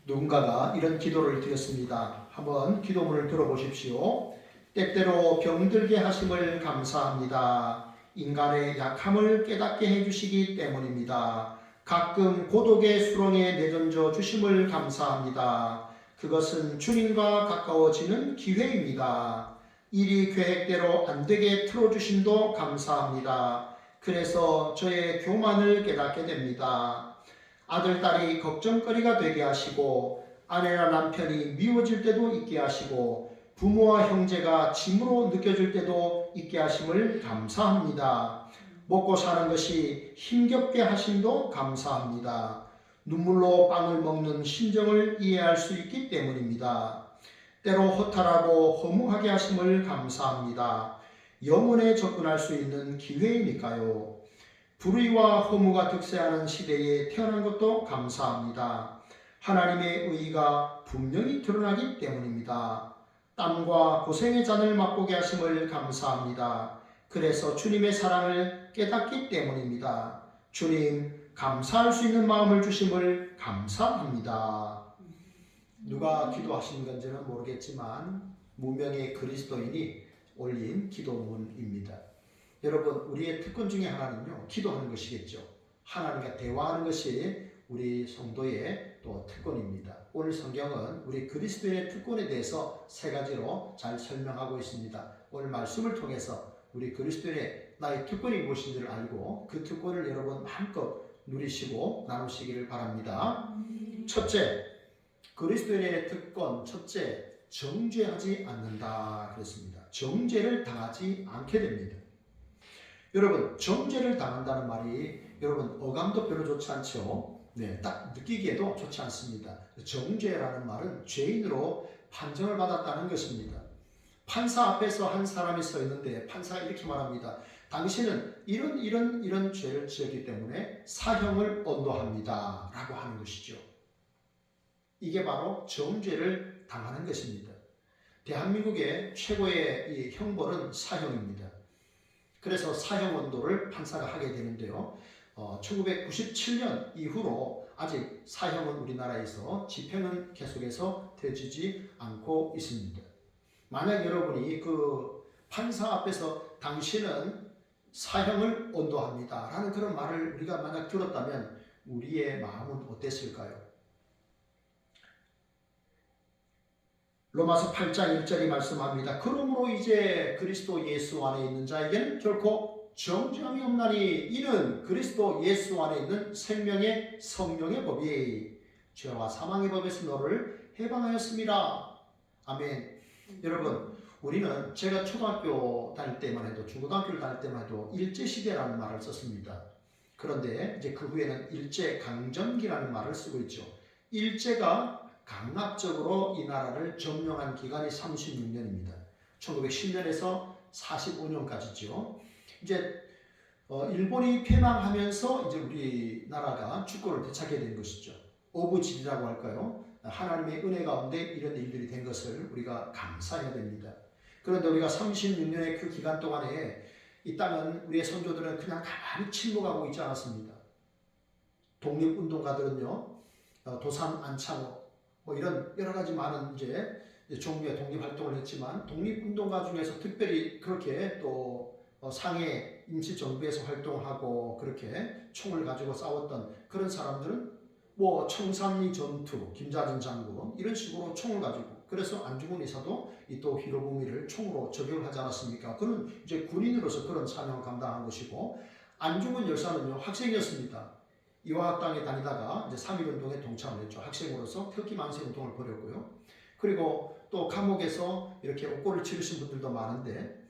누군가가 이런 기도를 드렸습니다. 한번 기도문을 들어보십시오. 때때로 병들게 하심을 감사합니다. 인간의 약함을 깨닫게 해주시기 때문입니다. 가끔 고독의 수렁에 내던져 주심을 감사합니다. 그것은 주님과 가까워지는 기회입니다. 일이 계획대로 안 되게 틀어주심도 감사합니다. 그래서 저의 교만을 깨닫게 됩니다. 아들, 딸이 걱정거리가 되게 하시고 아내나 남편이 미워질 때도 있게 하시고 부모와 형제가 짐으로 느껴질 때도 있게 하심을 감사합니다. 먹고 사는 것이 힘겹게 하심도 감사합니다. 눈물로 빵을 먹는 심정을 이해할 수 있기 때문입니다. 때로 허탈하고 허무하게 하심을 감사합니다. 영혼에 접근할 수 있는 기회이니까요. 불의와 허무가 득세하는 시대에 태어난 것도 감사합니다. 하나님의 의의가 분명히 드러나기 때문입니다. 땀과 고생의 잔을 맛보게 하심을 감사합니다. 그래서 주님의 사랑을 깨닫기 때문입니다. 주님, 감사할 수 있는 마음을 주심을 감사합니다. 누가 기도하신 건지는 모르겠지만 무명의 그리스도인이 올린 기도문입니다. 여러분, 우리의 특권 중에 하나는요, 기도하는 것이겠죠. 하나님과 대화하는 것이 우리 성도의 또 특권입니다. 오늘 성경은 우리 그리스도인의 특권에 대해서 세 가지로 잘 설명하고 있습니다. 오늘 말씀을 통해서 우리 그리스도인의 나의 특권이 무엇인지를 알고 그 특권을 여러분 마음껏 누리시고 나누시기를 바랍니다. 첫째, 그리스도인의 특권, 첫째, 정죄하지 않는다 그랬습니다. 정죄를 당하지 않게 됩니다. 여러분, 정죄를 당한다는 말이 여러분 어감도 별로 좋지 않죠. 딱 느끼기에도 좋지 않습니다. 정죄라는 말은 죄인으로 판정을 받았다는 것입니다. 판사 앞에서 한 사람이 서 있는데 판사가 이렇게 말합니다. 당신은 이런 죄를 지었기 때문에 사형을 언도합니다 라고 하는 것이죠. 이게 바로 정죄를 당하는 것입니다. 대한민국의 최고의 이 형벌은 사형입니다. 그래서 사형 언도를 판사가 하게 되는데요. 1997년 이후로 아직 사형은 우리나라에서 집행은 계속해서 되지지 않고 있습니다. 만약 여러분이 그 판사 앞에서 당신은 사형을 언도합니다 라는 그런 말을 우리가 만약 들었다면 우리의 마음은 어땠을까요? 로마서 8장 1절이 말씀합니다. 그러므로 이제 그리스도 예수 안에 있는 자에게는 결코 정죄함이 없나니 이는 그리스도 예수 안에 있는 생명의 성령의 법이 죄와 사망의 법에서 너를 해방하였습니다. 아멘. 여러분, 우리는 제가 초등학교 다닐 때만 해도 중고등학교를 다닐 때만 해도 일제시대라는 말을 썼습니다. 그런데 이제 그 후에는 일제강점기라는 말을 쓰고 있죠. 일제가 강압적으로 이 나라를 점령한 기간이 36년입니다. 1910년에서 45년까지죠. 이제 일본이 패망하면서 이제 우리나라가 주권을 되찾게 된 것이죠. 오부지리라고 할까요? 하나님의 은혜 가운데 이런 일들이 된 것을 우리가 감사해야 됩니다. 그런데 우리가 36년의 그 기간 동안에 이 땅은 우리의 선조들은 그냥 가만히 침묵하고 있지 않았습니다. 독립운동가들은요, 도산 안창호 이런 여러 가지 많은 이제 종류의 독립 활동을 했지만 독립운동가 중에서 특별히 그렇게 또 상해 임시정부에서 활동하고 그렇게 총을 가지고 싸웠던 그런 사람들은 뭐 청산리 전투, 김자진 장군 이런 식으로 총을 가지고 그래서 안중근 의사도 이 또 히로부미를 총으로 저격을 하지 않았습니까? 그는 이제 군인으로서 그런 사명을 감당한 것이고 안중근 열사는요 학생이었습니다. 이화학당에 다니다가 이제 3.1운동에 동참을 했죠. 학생으로서 특히 만세운동을 벌였고요. 그리고 또 감옥에서 이렇게 옥고를 치르신 분들도 많은데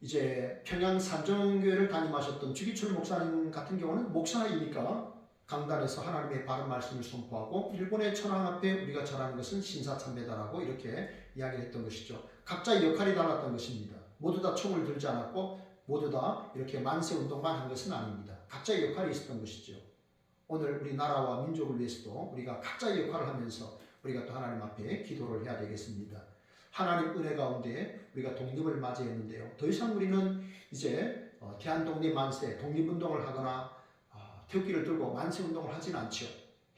이제 평양 산정교회를 담임하셨던 주기철 목사님 같은 경우는 목사이니까 강단에서 하나님의 바른 말씀을 선포하고 일본의 천황 앞에 우리가 절하는 것은 신사참배다라고 이렇게 이야기를 했던 것이죠. 각자의 역할이 달랐던 것입니다. 모두 다 총을 들지 않았고 모두 다 이렇게 만세운동만 한 것은 아닙니다. 각자의 역할이 있었던 것이죠. 오늘 우리 나라와 민족을 위해서도 우리가 각자의 역할을 하면서 우리가 또 하나님 앞에 기도를 해야 되겠습니다. 하나님 은혜 가운데 우리가 독립을 맞이했는데요. 더 이상 우리는 이제 대한독립 만세, 독립운동을 하거나 태극기를 들고 만세운동을 하지는 않죠.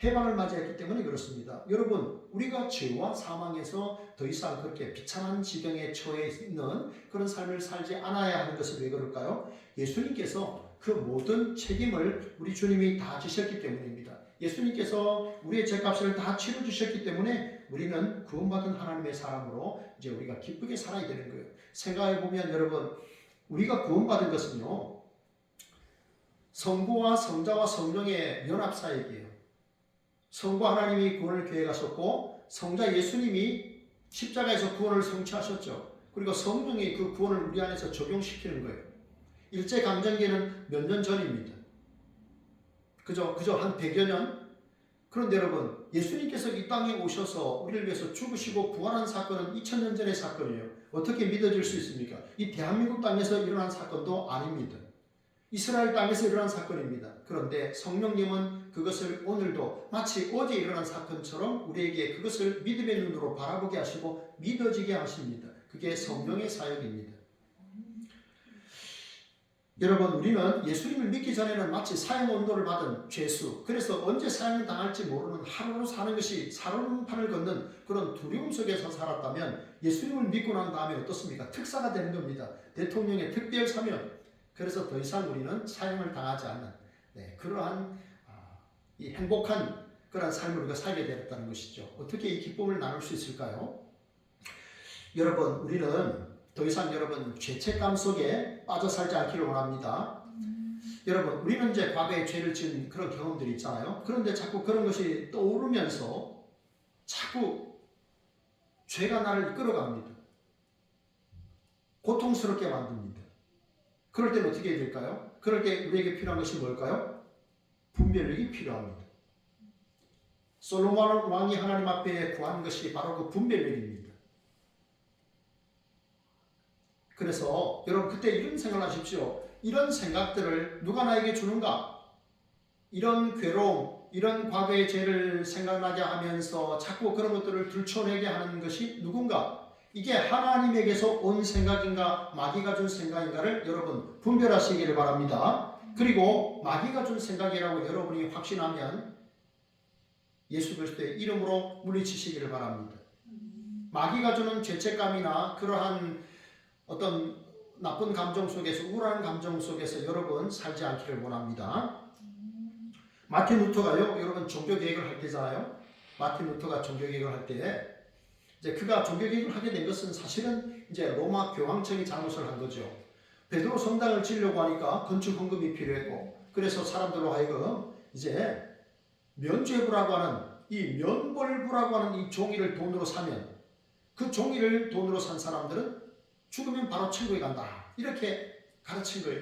해방을 맞이했기 때문에 그렇습니다. 여러분, 우리가 죄와 사망에서 더 이상 그렇게 비참한 지경에 처해 있는 그런 삶을 살지 않아야 하는 것은 왜 그럴까요? 예수님께서 그 모든 책임을 우리 주님이 다 지셨기 때문입니다. 예수님께서 우리의 죄값을 다 치러주셨기 때문에 우리는 구원받은 하나님의 사람으로 이제 우리가 기쁘게 살아야 되는 거예요. 생각해보면 여러분, 우리가 구원받은 것은요, 성부와 성자와 성령의 연합사역이에요. 성부 하나님이 구원을 계획하셨고 성자 예수님이 십자가에서 구원을 성취하셨죠. 그리고 성령이 그 구원을 우리 안에서 적용시키는 거예요. 일제강점기는 몇 년 전입니다. 그저 한 100여 년? 그런데 여러분, 예수님께서 이 땅에 오셔서 우리를 위해서 죽으시고 부활한 사건은 2000년 전의 사건이에요. 어떻게 믿어질 수 있습니까? 이 대한민국 땅에서 일어난 사건도 아닙니다. 이스라엘 땅에서 일어난 사건입니다. 그런데 성령님은 그것을 오늘도 마치 어제 일어난 사건처럼 우리에게 그것을 믿음의 눈으로 바라보게 하시고 믿어지게 하십니다. 그게 성령의 사역입니다. 여러분, 우리는 예수님을 믿기 전에는 마치 사형 언도를 받은 죄수, 그래서 언제 사형을 당할지 모르는 하루로 사는 것이 살얼음판을 걷는 그런 두려움 속에서 살았다면 예수님을 믿고 난 다음에 어떻습니까? 특사가 되는 겁니다. 대통령의 특별 사면. 그래서 더 이상 우리는 사형을 당하지 않는 그러한 이 행복한 그런 삶을 우리가 살게 되었다는 것이죠. 어떻게 이 기쁨을 나눌 수 있을까요? 여러분, 우리는 더 이상 여러분 죄책감 속에 빠져 살지 않기를 원합니다. 여러분, 우리는 이제 과거에 죄를 지은 그런 경험들이 있잖아요. 그런데 자꾸 그런 것이 떠오르면서 자꾸 죄가 나를 이끌어갑니다. 고통스럽게 만듭니다. 그럴 때는 어떻게 해야 될까요? 그럴 때 우리에게 필요한 것이 뭘까요? 분별력이 필요합니다. 솔로몬 왕이 하나님 앞에 구한 것이 바로 그 분별력입니다. 그래서 여러분, 그때 이런 생각을 하십시오. 이런 생각들을 누가 나에게 주는가? 이런 괴로움, 이런 과거의 죄를 생각나게 하면서 자꾸 그런 것들을 들춰내게 하는 것이 누군가? 이게 하나님에게서 온 생각인가 마귀가 준 생각인가를 여러분 분별하시기를 바랍니다. 그리고 마귀가 준 생각이라고 여러분이 확신하면 예수 그리스도의 이름으로 물리치시기를 바랍니다. 마귀가 주는 죄책감이나 그러한 어떤 나쁜 감정 속에서, 우울한 감정 속에서 여러분 살지 않기를 원합니다. 마틴 루터가요, 여러분 종교개혁을 할 때잖아요. 마틴 루터가 종교개혁을 할 때 이제 그가 종교개혁을 하게 된 것은 사실은 이제 로마 교황청이 잘못을 한 거죠. 베드로 성당을 지으려고 하니까 건축 헌금이 필요했고, 그래서 사람들로 하여금 이제 면죄부라고 하는 이 면벌부라고 하는 이 종이를 돈으로 사면, 그 종이를 돈으로 산 사람들은 죽으면 바로 천국에 간다, 이렇게 가르친 거예요.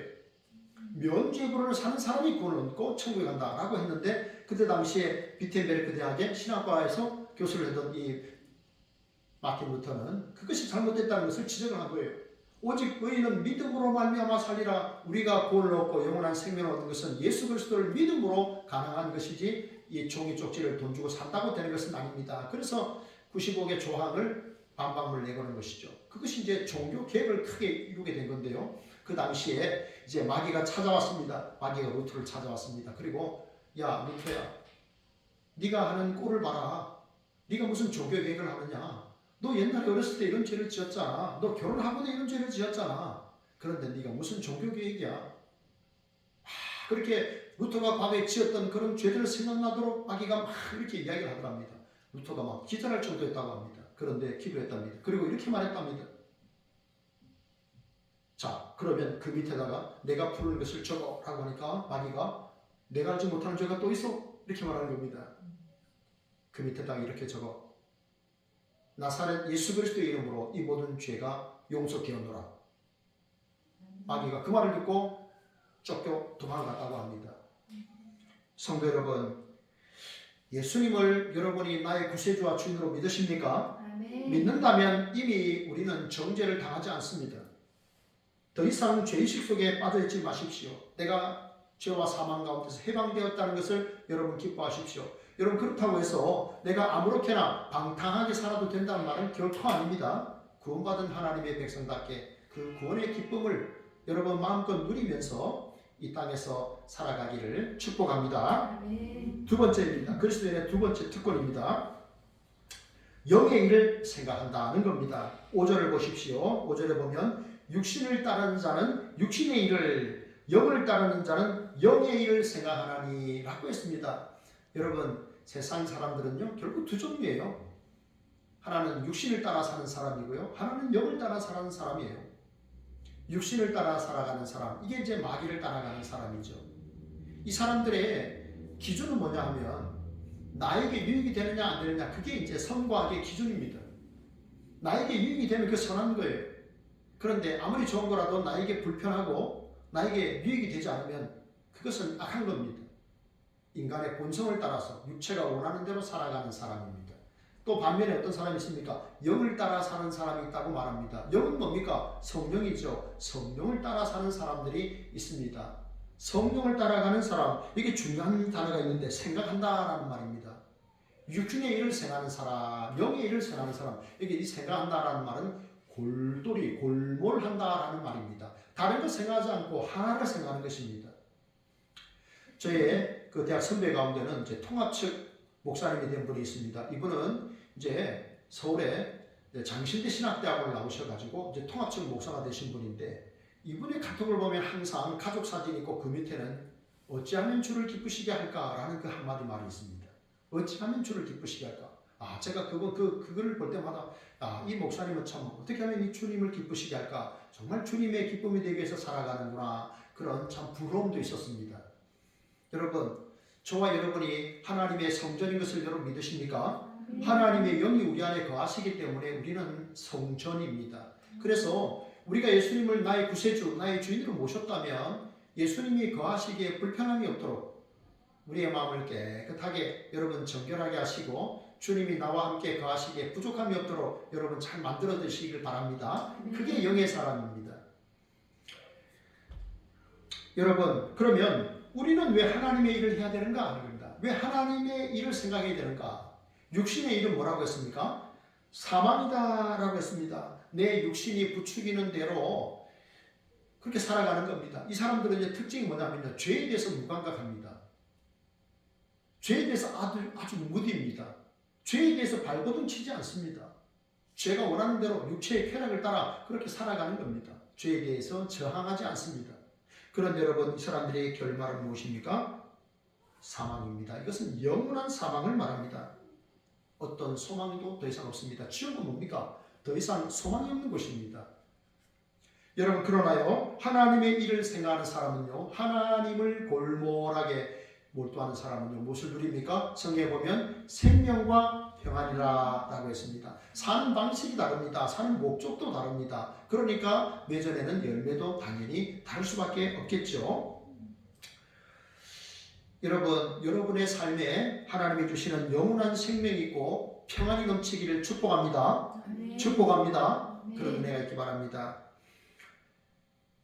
면죄부를 사는 사람이 구원을 얻고 천국에 간다라고 했는데, 그때 당시에 비텐베르크 대학의 신학과에서 교수를 했던 이 마틴 루터는 그것이 잘못됐다는 것을 지적을 한 거예요. 오직 의인은 믿음으로 말미암아 살리라. 우리가 구원을 얻고 영원한 생명을 얻는 것은 예수 그리스도를 믿음으로 가능한 것이지 이 종이 쪽지를 돈 주고 산다고 되는 것은 아닙니다. 그래서 95개 조항을 반박을 내거는 것이죠. 그것이 이제 종교 개혁을 크게 이루게 된 건데요. 그 당시에 이제 마귀가 찾아왔습니다. 마귀가 루터를 찾아왔습니다. 그리고 야 루터야, 네가 하는 꼴을 봐라. 네가 무슨 종교 개혁을 하느냐? 너 옛날에 어렸을 때 이런 죄를 지었잖아. 너 결혼하고도 이런 죄를 지었잖아. 그런데 네가 무슨 종교개혁이야? 그렇게 루터가 과거에 지었던 그런 죄들을 생각나도록 마귀가 막 이렇게 이야기를 하더랍니다. 루터가 막 기절할 정도였다고 합니다. 그런데 기도했답니다. 그리고 이렇게 말했답니다. 자, 그러면 그 밑에다가 내가 부르는 것을 적어라고 하니까 마귀가 내가 알지 못하는 죄가 또 있어? 이렇게 말하는 겁니다. 그 밑에다가 이렇게 적어. 나사렛 예수 그리스도의 이름으로 이 모든 죄가 용서되었노라. 마귀가 그 말을 듣고 쫓겨 도망갔다고 합니다. 성도 여러분, 예수님을 여러분이 나의 구세주와 주인으로 믿으십니까? 아멘. 믿는다면 이미 우리는 정죄를 당하지 않습니다. 더 이상 죄의식 속에 빠져있지 마십시오. 내가 죄와 사망 가운데서 해방되었다는 것을 여러분 기뻐하십시오. 여러분, 그렇다고 해서 내가 아무렇게나 방탕하게 살아도 된다는 말은 결코 아닙니다. 구원받은 하나님의 백성답게 그 구원의 기쁨을 여러분 마음껏 누리면서 이 땅에서 살아가기를 축복합니다. 아멘. 두 번째입니다. 그리스도인의 두 번째 특권입니다. 영의 일을 생각한다는 겁니다. 5절을 보십시오. 5절에 보면 육신을 따르는 자는 육신의 일을, 영을 따르는 자는 영의 일을 생각하나니 라고 했습니다. 여러분, 세상 사람들은요 결국 두 종류예요. 하나는 육신을 따라 사는 사람이고요, 하나는 영을 따라 사는 사람이에요. 육신을 따라 살아가는 사람, 이게 이제 마귀를 따라가는 사람이죠. 이 사람들의 기준은 뭐냐 하면 나에게 유익이 되느냐 안 되느냐, 그게 이제 선과 악의 기준입니다. 나에게 유익이 되면 그 선한 거예요. 그런데 아무리 좋은 거라도 나에게 불편하고 나에게 유익이 되지 않으면 그것은 악한 겁니다. 인간의 본성을 따라서 육체가 원하는 대로 살아가는 사람입니다. 또 반면에 어떤 사람이 있습니까? 영을 따라 사는 사람이 있다고 말합니다. 영은 뭡니까? 성령이죠. 성령을 따라 사는 사람들이 있습니다. 성령을 따라가는 사람, 이게 중요한 단어가 있는데 생각한다라는 말입니다. 육신의 일을 생각하는 사람, 영의 일을 생각하는 사람, 이게 이 생각한다라는 말은 골똘히 골몰한다라는 말입니다. 다른 걸 생각하지 않고 하나를 생각하는 것입니다. 저의 그 대학 선배 가운데는 이제 통합 측 목사님이 된 분이 있습니다. 이분은 이제 서울에 장신대 신학대학을 나오셔가지고 이제 통합 측 목사가 되신 분인데, 이분의 카톡을 보면 항상 가족 사진이 있고 그 밑에는 어찌하면 주를 기쁘시게 할까라는 그 한마디 말이 있습니다. 어찌하면 주를 기쁘시게 할까? 제가 그걸 볼 때마다 이 목사님은 참 어떻게 하면 이 주님을 기쁘시게 할까? 정말 주님의 기쁨이 되기 위해서 살아가는구나. 그런 참 부러움도 있었습니다. 여러분, 저와 여러분이 하나님의 성전인 것을 여러분 믿으십니까? 하나님의 영이 우리 안에 거하시기 때문에 우리는 성전입니다. 그래서 우리가 예수님을 나의 구세주, 나의 주인으로 모셨다면 예수님이 거하시기에 불편함이 없도록 우리의 마음을 깨끗하게 여러분 정결하게 하시고 주님이 나와 함께 거하시기에 부족함이 없도록 여러분 잘 만들어 드시길 바랍니다. 그게 영의 사람입니다. 여러분, 그러면 우리는 왜 하나님의 일을 해야 되는가 하는 겁니다. 왜 하나님의 일을 생각해야 되는가? 육신의 일은 뭐라고 했습니까? 사망이다 라고 했습니다. 내 육신이 부추기는 대로 그렇게 살아가는 겁니다. 이 사람들은 이제 특징이 뭐냐면요, 죄에 대해서 무감각합니다. 죄에 대해서 아주 무디입니다. 죄에 대해서 발버둥 치지 않습니다. 죄가 원하는 대로 육체의 쾌락을 따라 그렇게 살아가는 겁니다. 죄에 대해서 저항하지 않습니다. 그런데 여러분, 이 사람들의 결말은 무엇입니까? 사망입니다. 이것은 영원한 사망을 말합니다. 어떤 소망도 더 이상 없습니다. 지옥은 뭡니까? 더 이상 소망이 없는 곳입니다. 여러분, 그러나요, 하나님의 일을 생각하는 사람은요, 하나님을 골몰하게 몰두하는 사람은요, 무엇을 누립니까? 성경에 보면 생명과 평안이라 라고 했습니다. 사는 방식이 다릅니다. 사는 목적도 다릅니다. 그러니까 내전에는 열매도 당연히 다를 수밖에 없겠죠. 여러분, 여러분의 삶에 하나님이 주시는 영원한 생명이 있고 평안이 넘치기를 축복합니다. 축복합니다. 그런 은혜가 있기 바랍니다.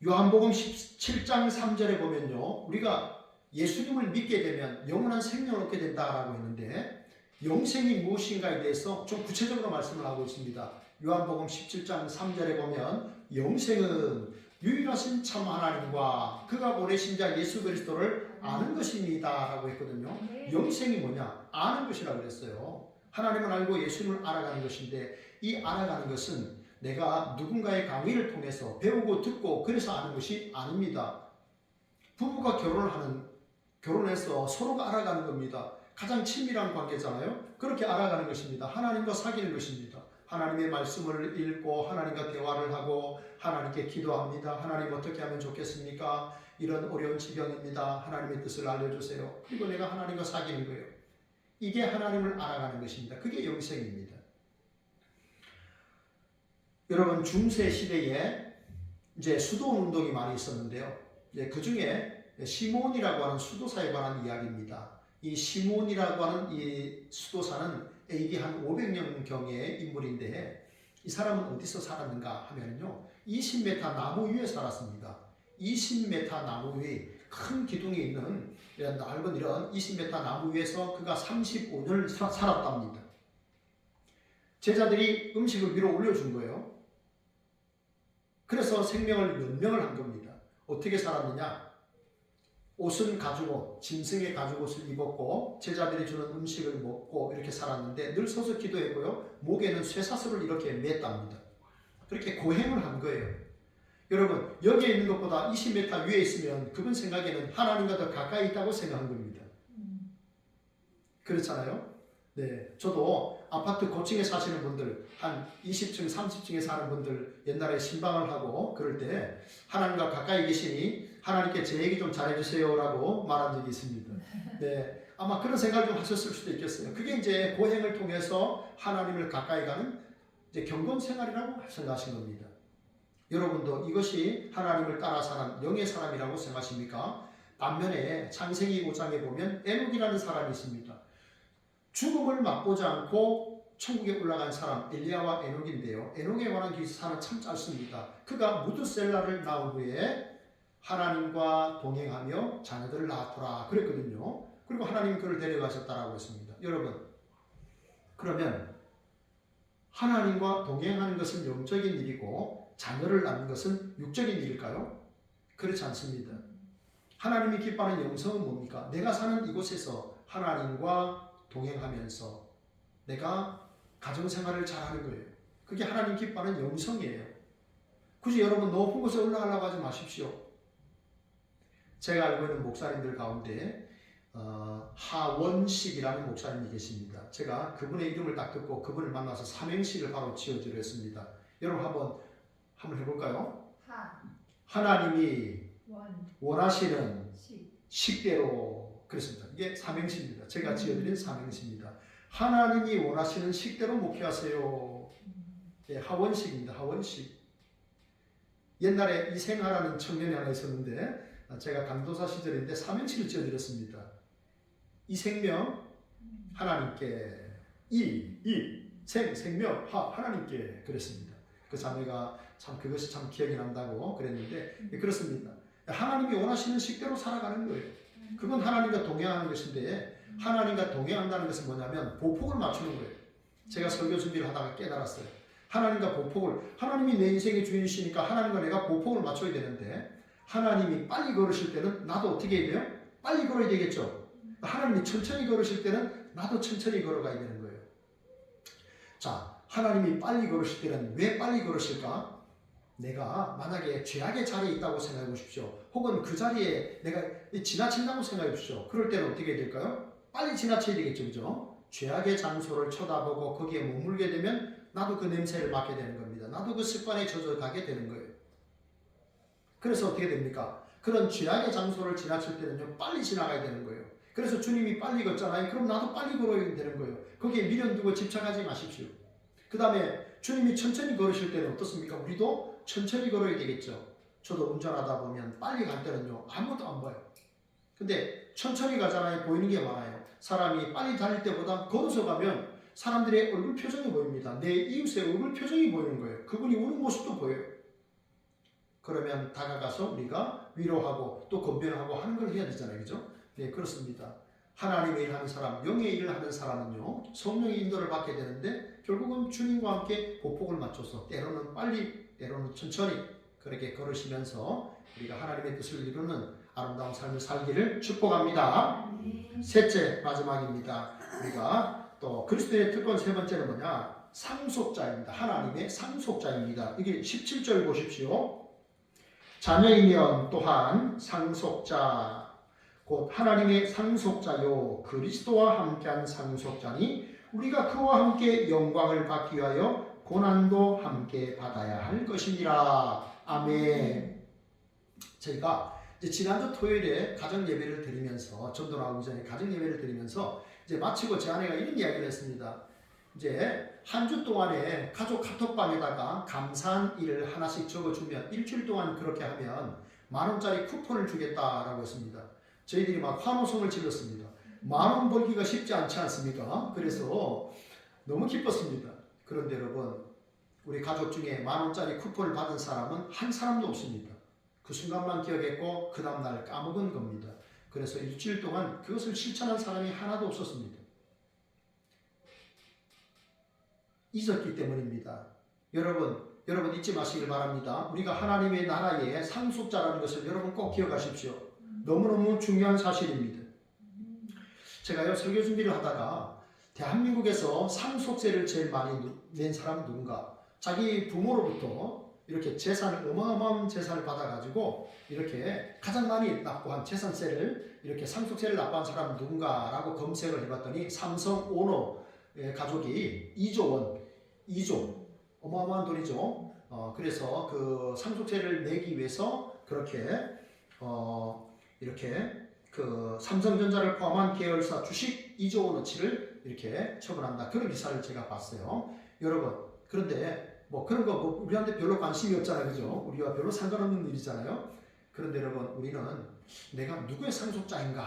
요한복음 17장 3절에 보면요, 우리가 예수님을 믿게 되면 영원한 생명을 얻게 된다라고 했는데, 영생이 무엇인가에 대해서 좀 구체적으로 말씀을 하고 있습니다. 요한복음 17장 3절에 보면 영생은 유일하신 참 하나님과 그가 보내신 자 예수 그리스도를 아는 것입니다 라고 했거든요. 영생이 뭐냐? 아는 것이라고 그랬어요. 하나님을 알고 예수님을 알아가는 것인데, 이 알아가는 것은 내가 누군가의 강의를 통해서 배우고 듣고 그래서 아는 것이 아닙니다. 부부가 결혼해서 서로가 알아가는 겁니다. 가장 친밀한 관계잖아요. 그렇게 알아가는 것입니다. 하나님과 사귀는 것입니다. 하나님의 말씀을 읽고 하나님과 대화를 하고 하나님께 기도합니다. 하나님 어떻게 하면 좋겠습니까? 이런 어려운 지경입니다. 하나님의 뜻을 알려주세요. 그리고 내가 하나님과 사귀는 거예요. 이게 하나님을 알아가는 것입니다. 그게 영생입니다. 여러분, 중세 시대에 이제 수도 운동이 많이 있었는데요. 그 중에 시몬이라고 하는 수도사에 관한 이야기입니다. 이 시몬이라고 하는 이 수도사는 AD 한 500년경의 인물인데, 이 사람은 어디서 살았는가 하면요, 20m 나무 위에 살았습니다. 20m 나무 위에 큰 기둥이 있는 이런 넓은 이런 20m 나무 위에서 그가 35년을 살았답니다. 제자들이 음식을 위로 올려준 거예요. 그래서 생명을 연명을 한 겁니다. 어떻게 살았느냐? 옷은 가죽옷, 짐승의 가죽옷을 입었고 제자들이 주는 음식을 먹고 이렇게 살았는데 늘 서서 기도했고요. 목에는 쇠사슬을 이렇게 맸답니다. 그렇게 고행을 한 거예요. 여러분 여기에 있는 것보다 20m 위에 있으면 그분 생각에는 하나님과 더 가까이 있다고 생각한 겁니다. 그렇잖아요. 네, 저도 아파트 고층에 사시는 분들 한 20층, 30층에 사는 분들 옛날에 신방을 하고 그럴 때 하나님과 가까이 계시니 하나님께 제 얘기 좀 잘해주세요라고 말한 적이 있습니다. 네, 아마 그런 생각을 좀 하셨을 수도 있겠어요. 그게 이제 고행을 통해서 하나님을 가까이 가는 이제 경건 생활이라고 생각하신 겁니다. 여러분도 이것이 하나님을 따라 사는 영의 사람이라고 생각하십니까? 반면에 창세기 5장에 보면 에녹이라는 사람이 있습니다. 죽음을 맛보지 않고 천국에 올라간 사람 엘리야와 에녹인데요. 에녹에 관한 기사는 참 짧습니다. 그가 무드셀라를 낳은 후에 하나님과 동행하며 자녀들을 낳았더라 그랬거든요. 그리고 하나님 그를 데려가셨다라고 했습니다. 여러분 그러면 하나님과 동행하는 것은 영적인 일이고 자녀를 낳는 것은 육적인 일일까요? 그렇지 않습니다. 하나님이 기뻐하는 영성은 뭡니까? 내가 사는 이곳에서 하나님과 동행하면서 내가 가정생활을 잘하는 거예요. 그게 하나님 기뻐하는 영성이에요. 굳이 여러분 높은 곳에 올라가려고 하지 마십시오. 제가 알고 있는 목사님들 가운데 하원식이라는 목사님이 계십니다. 제가 그분의 이름을 딱 듣고 그분을 만나서 삼행시를 바로 지어주려 했습니다. 여러분 한번 해볼까요? 하나님이 원하시는 식대로 그렇습니다. 이게 삼행시입니다. 제가 지어드린 삼행시입니다. 하나님이 원하시는 식대로 목회하세요. 예, 하원식입니다. 하원식. 옛날에 이생하라는 청년이 하나 있었는데 제가 강도사 시절인데 삼행시를 지어드렸습니다. 이생명 하나님께 생명 하나님께 그랬습니다. 그 자매가 참 그것이 참 기억이 난다고 그랬는데 그렇습니다. 하나님이 원하시는 식대로 살아가는 거예요. 그건 하나님과 동행하는 것인데 하나님과 동행한다는 것은 뭐냐면 보폭을 맞추는 거예요. 제가 설교 준비를 하다가 깨달았어요. 하나님과 보폭을 하나님이 내 인생의 주인이시니까 하나님과 내가 보폭을 맞춰야 되는데 하나님이 빨리 걸으실 때는 나도 어떻게 해야 돼요? 빨리 걸어야 되겠죠. 하나님이 천천히 걸으실 때는 나도 천천히 걸어가야 되는 거예요. 자, 하나님이 빨리 걸으실 때는 왜 빨리 걸으실까? 내가 만약에 죄악의 자리에 있다고 생각해 보십시오. 혹은 그 자리에 내가 지나친다고 생각해 보십시오. 그럴 때는 어떻게 해야 될까요? 빨리 지나쳐야 되겠죠. 그죠? 죄악의 장소를 쳐다보고 거기에 머물게 되면 나도 그 냄새를 맡게 되는 겁니다. 나도 그 습관에 젖어가게 되는 거예요. 그래서 어떻게 됩니까? 그런 죄악의 장소를 지나칠 때는요, 빨리 지나가야 되는 거예요. 그래서 주님이 빨리 걷잖아요. 그럼 나도 빨리 걸어야 되는 거예요. 거기에 미련 두고 집착하지 마십시오. 그 다음에 주님이 천천히 걸으실 때는 어떻습니까? 우리도 천천히 걸어야 되겠죠. 저도 운전하다 보면 빨리 갈 때는요, 아무것도 안 보여요. 근데 천천히 가잖아요. 보이는 게 많아요. 사람이 빨리 달릴 때보다 걸어서 가면 사람들의 얼굴 표정이 보입니다. 내 이웃의 얼굴 표정이 보이는 거예요. 그분이 우는 모습도 보여요. 그러면 다가가서 우리가 위로하고 또 권면하고 하는 걸 해야 되잖아요. 그죠? 네, 그렇습니다. 하나님의 일하는 사람, 영의 일을 하는 사람은요, 성령의 인도를 받게 되는데 결국은 주님과 함께 보폭을 맞춰서 때로는 빨리, 때로는 천천히 그렇게 걸으시면서 우리가 하나님의 뜻을 이루는 아름다운 삶을 살기를 축복합니다. 셋째, 마지막입니다. 우리가 또 그리스도의 특권 세 번째는 뭐냐? 상속자입니다. 하나님의 상속자입니다. 이게 17절 보십시오. 자녀이면 또한 상속자 곧 하나님의 상속자요 그리스도와 함께한 상속자니 우리가 그와 함께 영광을 받기 위하여 고난도 함께 받아야 할 것이니라. 아멘. 저희가 이제 지난주 토요일에 가정 예배를 드리면서 전도 나오기 전에 가정 예배를 드리면서 이제 마치고 제 아내가 이런 이야기를 했습니다. 이제 한 주 동안에 가족 카톡방에다가 감사한 일을 하나씩 적어주면 일주일 동안 그렇게 하면 10,000원짜리 쿠폰을 주겠다라고 했습니다. 저희들이 막 환호성을 질렀습니다. 10,000원 벌기가 쉽지 않지 않습니까? 그래서 너무 기뻤습니다. 그런데 여러분, 우리 가족 중에 10,000원짜리 쿠폰을 받은 사람은 한 사람도 없습니다. 그 순간만 기억했고 그 다음날 까먹은 겁니다. 그래서 일주일 동안 그것을 실천한 사람이 하나도 없었습니다. 잊었기 때문입니다. 여러분 잊지 마시길 바랍니다. 우리가 하나님의 나라의 상속자라는 것을 여러분 꼭 기억하십시오. 너무너무 중요한 사실입니다. 제가요 설교 준비를 하다가 대한민국에서 상속세를 제일 많이 낸 사람은 누군가? 자기 부모로부터 이렇게 재산을 어마어마한 재산을 받아가지고 이렇게 가장 많이 납부한 재산세를 이렇게 상속세를 납부한 사람은 누군가라고 검색을 해봤더니 삼성 오너 가족이 2조 원, 2조 어마어마한 돈이죠. 그래서 그 상속세를 내기 위해서 그렇게 이렇게 그 삼성전자를 포함한 계열사 주식 2조 원어치를 이렇게 처분한다. 그런 기사를 제가 봤어요. 여러분, 그런데 뭐 그런 거 뭐 우리한테 별로 관심이 없잖아요. 그죠? 우리와 별로 상관없는 일이잖아요. 그런데 여러분, 우리는 내가 누구의 상속자인가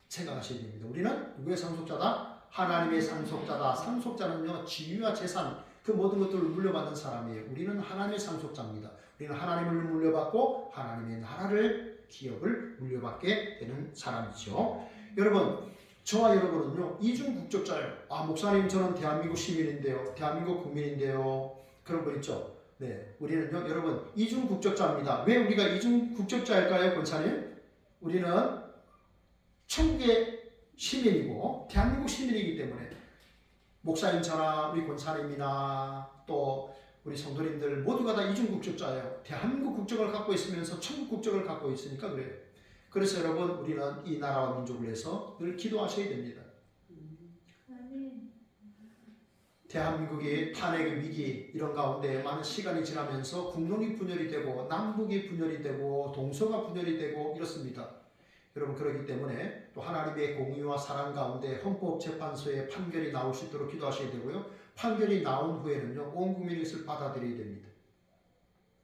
생각하셔야 됩니다. 우리는 누구의 상속자다? 하나님의 상속자다. 상속자는요, 지위와 재산, 그 모든 것들을 물려받는 사람이에요. 우리는 하나님의 상속자입니다. 우리는 하나님을 물려받고 하나님의 나라를 기업을 물려받게 되는 사람이죠. 여러분, 저와 여러분은요 이중 국적자예요. 목사님 저는 대한민국 시민인데요, 대한민국 국민인데요. 그런 분 있죠. 네, 우리는요 여러분 이중 국적자입니다. 왜 우리가 이중 국적자일까요, 권사님? 우리는 천국의 시민이고 대한민국 시민이기 때문에 목사님 저나 우리 권사님이나 또 우리 성도님들 모두가 다 이중 국적자예요. 대한민국 국적을 갖고 있으면서 천국 국적을 갖고 있으니까 그래요. 그래서 여러분 우리는 이 나라와 민족을 위해서 늘 기도하셔야 됩니다. 대한민국이 탄핵의 위기 이런 가운데 많은 시간이 지나면서 국론이 분열이 되고 남북이 분열이 되고 동서가 분열이 되고 이렇습니다. 여러분 그렇기 때문에 또 하나님의 공의와 사랑 가운데 헌법재판소의 판결이 나올 수 있도록 기도하셔야 되고요. 판결이 나온 후에는요 온 국민이 이것을 받아들여야 됩니다.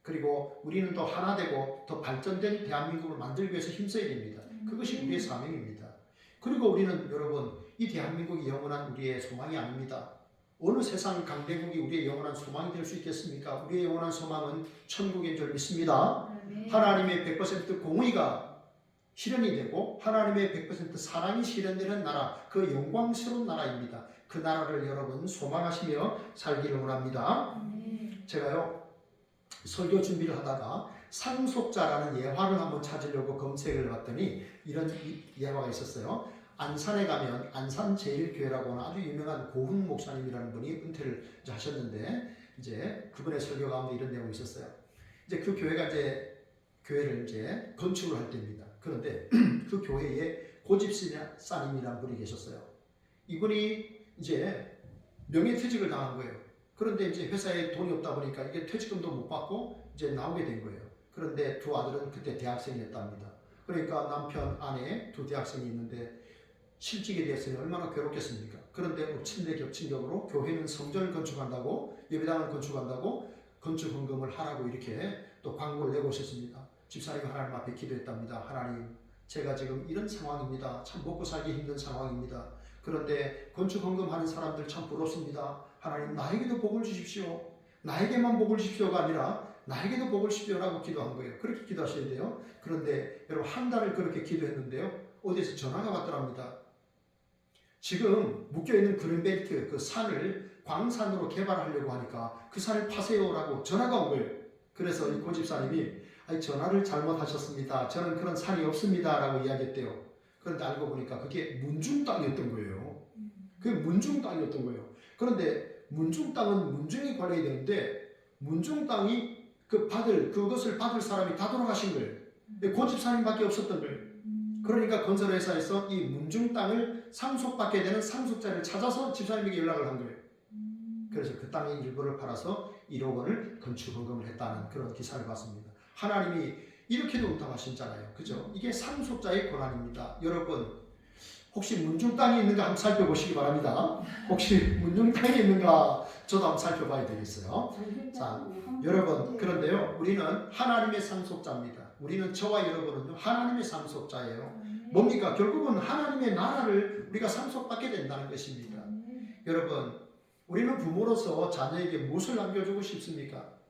그리고 우리는 더 하나 되고 더 발전된 대한민국을 만들기 위해서 힘써야 됩니다. 그것이 우리의 사명입니다. 그리고 우리는 여러분 이 대한민국이 영원한 우리의 소망이 아닙니다. 어느 세상 강대국이 우리의 영원한 소망이 될 수 있겠습니까? 우리의 영원한 소망은 천국인 줄 믿습니다. 하나님의 100% 공의가 실현이 되고 하나님의 100% 사랑이 실현되는 나라, 그 영광스러운 나라입니다. 그 나라를 여러분 소망하시며 살기를 원합니다. 제가요 설교 준비를 하다가 상속자라는 예화를 한번 찾으려고 검색을 해봤더니 이런 예화가 있었어요. 안산에 가면 안산제일교회라고 하는 아주 유명한 고훈 목사님이라는 분이 은퇴를 하셨는데 이제 그분의 설교 가운데 이런 내용이 있었어요. 이제 그 교회가 이제 교회를 이제 건축을 할 때입니다. 그런데 그 교회에 고집사님이라는 분이 계셨어요. 이분이 이제 명예퇴직을 당한 거예요. 그런데 이제 회사에 돈이 없다 보니까 이게 퇴직금도 못 받고 이제 나오게 된 거예요. 그런데 두 아들은 그때 대학생이었답니다. 그러니까 남편, 아내 두 대학생이 있는데 실직이 됐으니 얼마나 괴롭겠습니까? 그런데 엎친데 겹친격으로 교회는 성전을 건축한다고, 예배당을 건축한다고 건축 헌금을 하라고 이렇게 또 광고를 내고 오셨습니다. 집사님 하나님 앞에 기도했답니다. 하나님, 제가 지금 이런 상황입니다. 참 먹고 살기 힘든 상황입니다. 그런데 건축 헌금하는 사람들 참 부럽습니다. 하나님, 나에게도 복을 주십시오. 나에게만 복을 주십시오가 아니라 나에게도 복을 주십시오라고 기도한 거예요. 그렇게 기도하셔야 돼요. 그런데 여러분 한 달을 그렇게 기도했는데요. 어디서 전화가 왔더랍니다. 지금 묶여있는 그린벨트 그 산을 광산으로 개발하려고 하니까 그 산을 파세요라고 전화가 온 거예요. 그래서 이 고집사님이 전화를 잘못하셨습니다. 저는 그런 산이 없습니다. 라고 이야기했대요. 그런데 알고 보니까 그게 문중 땅이었던 거예요. 그게 문중 땅이었던 거예요. 그런데 문중 땅은 문중이 관리해야 되는데 문중 땅이 그것을 받을 사람이 다 돌아가신 거예요. 고집사님밖에 없었던 거예요. 그러니까 건설회사에서 이 문중 땅을 상속받게 되는 상속자를 찾아서 집사님에게 연락을 한 거예요. 그래서 그 땅의 일부를 팔아서 1억 원을 건축 헌금을 했다는 그런 기사를 봤습니다. 하나님이 이렇게도 응답하신잖아요. 그죠? 이게 상속자의 권한입니다. 여러분, 혹시 문중 땅이 있는가 한번 살펴보시기 바랍니다. 혹시 문중 땅이 있는가 저도 한번 살펴봐야 되겠어요. 자, 여러분, 그런데요, 우리는 하나님의 상속자입니다. 우리는 저와 여러분은요, 하나님의 상속자예요. 뭡니까? 결국은 하나님의 나라를 우리가 상속받게 된다는 것입니다. 여러분, 우리는 부모로서 자녀에게 무엇을 남겨주고 싶습니까?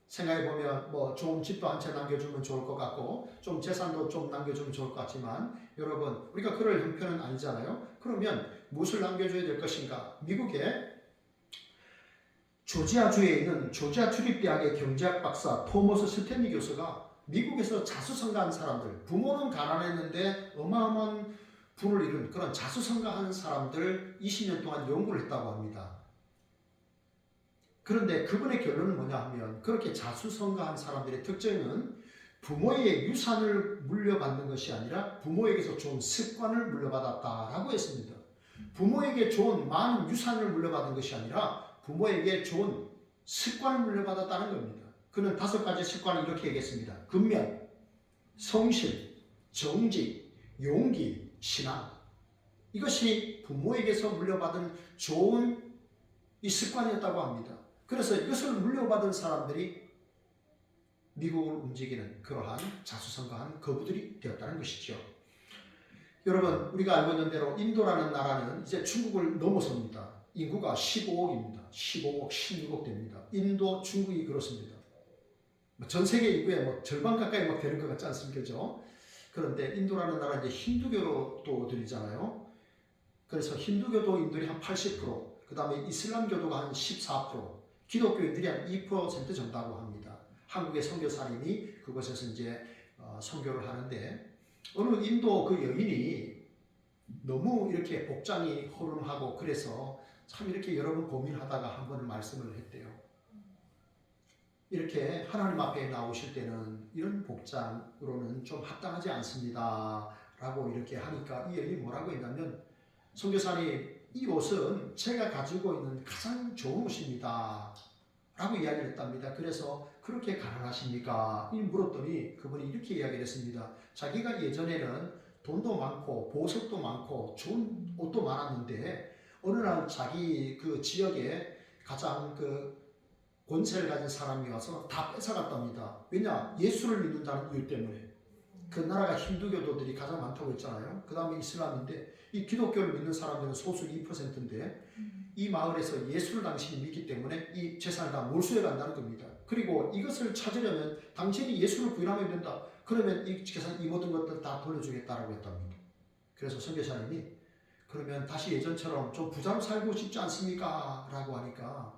생각해보면 뭐 좋은 집도 한 채 남겨주면 좋을 것 같고 좀 재산도 좀 남겨주면 좋을 것 같지만 여러분 우리가 그럴 형편은 아니잖아요. 그러면 무엇을 남겨줘야 될 것인가? 미국의 조지아주에 있는 조지아 주립대학의 경제학 박사 토머스 스탠리 교수가 미국에서 자수성가한 사람들, 부모는 가난했는데 어마어마한 부를 이룬 그런 자수성가한 사람들 20년 동안 연구를 했다고 합니다. 그런데 그분의 결론은 뭐냐 하면 그렇게 자수성가한 사람들의 특징은 부모의 유산을 물려받는 것이 아니라 부모에게서 좋은 습관을 물려받았다라고 했습니다. 부모에게 좋은 많은 유산을 물려받은 것이 아니라 부모에게 좋은 습관을 물려받았다는 겁니다. 그는 5가지 습관을 이렇게 얘기했습니다. 근면, 성실, 정직, 용기, 신앙. 이것이 부모에게서 물려받은 좋은 이 습관이었다고 합니다. 그래서 이것을 물려받은 사람들이 미국을 움직이는 그러한 자수성가한 거부들이 되었다는 것이죠. 여러분, 우리가 알고 있는 대로 인도라는 나라는 이제 중국을 넘어섭니다. 인구가 15억입니다. 15억, 16억 됩니다. 인도, 중국이 그렇습니다. 전 세계 인구의 절반 가까이 되는 것 같지 않습니까? 그죠? 그런데 인도라는 나라는 이제 힌두교도들이잖아요. 그래서 힌두교도인들이 한 80%, 그 다음에 이슬람교도가 한 14%, 기독교인들이 한 2% 정도라고 합니다. 한국의 선교사님이 그곳에서 이제 선교를 하는데 어느 인도 그 여인이 너무 이렇게 복장이 허름하고 그래서 참 이렇게 여러 번 고민하다가 한 번 말씀을 했대요. 이렇게 하나님 앞에 나오실 때는 이런 복장으로는 좀 합당하지 않습니다. 라고 이렇게 하니까 이 여인이 뭐라고 했냐면 선교사님, 이 옷은 제가 가지고 있는 가장 좋은 옷입니다. 라고 이야기를 했답니다. 그래서 그렇게 가난하십니까? 이 물었더니 그분이 이렇게 이야기를 했습니다. 자기가 예전에는 돈도 많고 보석도 많고 좋은 옷도 많았는데 어느 날 자기 그 지역에 가장 그 권세를 가진 사람이 와서 다 뺏어갔답니다. 왜냐? 예수를 믿는다는 이유 때문에. 그 나라가 힌두교도들이 가장 많다고 했잖아요. 그 다음에 이슬람인데 이 기독교를 믿는 사람들은 소수 2%인데 이 마을에서 예수를 당신이 믿기 때문에 이 재산을 다 몰수해 간다는 겁니다. 그리고 이것을 찾으려면 당신이 예수를 부인하면 된다. 그러면 이 재산, 이 모든 것들 다 돌려주겠다라고 했답니다. 그래서 선교사님이 그러면 다시 예전처럼 좀 부자로 살고 싶지 않습니까? 라고 하니까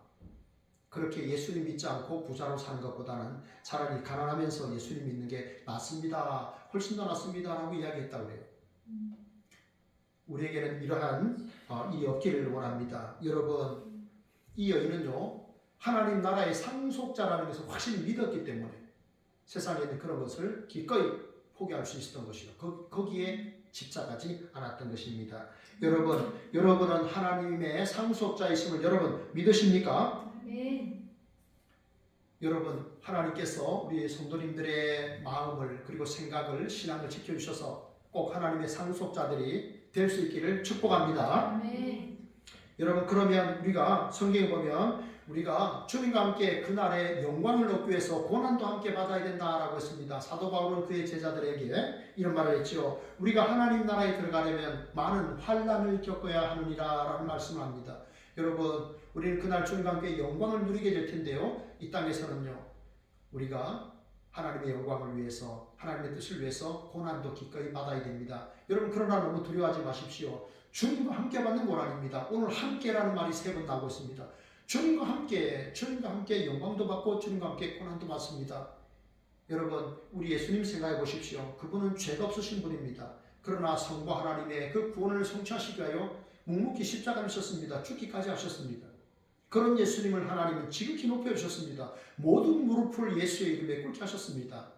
그렇게 예수님 믿지 않고 부자로 사는 것보다는 차라리 가난하면서 예수님 믿는 게 낫습니다. 훨씬 더 낫습니다. 라고 이야기했다고 그래요. 우리에게는 이러한 일이 없기를 원합니다. 여러분, 이 여인은요, 하나님 나라의 상속자라는 것을 확실히 믿었기 때문에 세상에 있는 그런 것을 기꺼이 포기할 수 있었던 것이요. 거기에 집착하지 않았던 것입니다. 여러분은 하나님의 상속자이심을 여러분 믿으십니까? 네. 여러분, 하나님께서 우리 성도님들의 마음을 그리고 생각을 신앙을 지켜주셔서 꼭 하나님의 상속자들이 될 수 있기를 축복합니다. 네. 여러분, 그러면 우리가 성경에 보면 우리가 주님과 함께 그날의 영광을 얻기 위해서 고난도 함께 받아야 된다라고 했습니다. 사도 바울은 그의 제자들에게 이런 말을 했죠. 우리가 하나님 나라에 들어가려면 많은 환난을 겪어야 하느니라 라는 말씀을 합니다. 여러분, 우리는 그날 주님과 함께 영광을 누리게 될 텐데요, 이 땅에서는요 우리가 하나님의 영광을 위해서, 하나님의 뜻을 위해서 고난도 기꺼이 받아야 됩니다. 여러분, 그러나 너무 두려워하지 마십시오. 주님과 함께 받는 고난입니다. 오늘 함께라는 말이 3번 나오고 있습니다. 주님과 함께 영광도 받고 주님과 함께 고난도 받습니다. 여러분, 우리 예수님 생각해 보십시오. 그분은 죄가 없으신 분입니다. 그러나 성부 하나님의 그 구원을 성취하시기 위하여 묵묵히 십자가를 지셨습니다. 죽기까지 하셨습니다. 그런 예수님을 하나님은 지극히 높여주셨습니다. 모든 무릎을 예수의 이름에 꿇게 하셨습니다.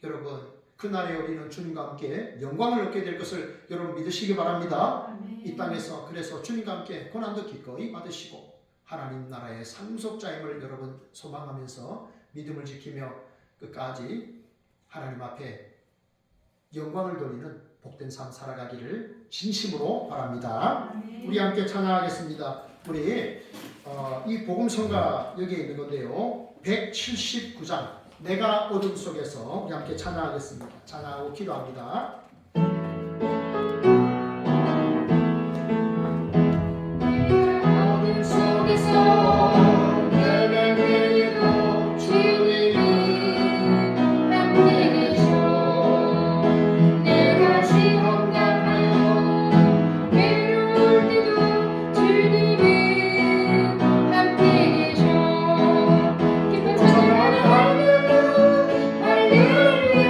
여러분, 그날에 우리는 주님과 함께 영광을 얻게 될 것을 여러분 믿으시기 바랍니다. 이 땅에서 그래서 주님과 함께 고난도 기꺼이 받으시고 하나님 나라의 상속자임을 여러분 소망하면서 믿음을 지키며 끝까지 하나님 앞에 영광을 돌리는 복된 삶 살아가기를 진심으로 바랍니다. 우리 함께 찬양하겠습니다. 우리 이 복음성가 여기에 있는 건데요, 179장 내가 어둠 속에서 우리 함께 찬양하겠습니다. 찬양하고 기도합니다. 어둠 속에서 내내내도 주님이 함께 계셔. 내가 시험 당하여 외로울 때도 주님이 함께 계셔. 기쁜 찬양 할렐루야 할렐루야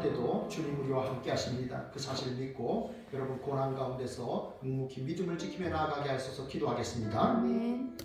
고난할 때도 주님 우리와 함께 하십니다. 그 사실을 믿고 여러분 고난 가운데서 묵묵히 믿음을 지키며 나아가게 하소서 기도하겠습니다. 아멘.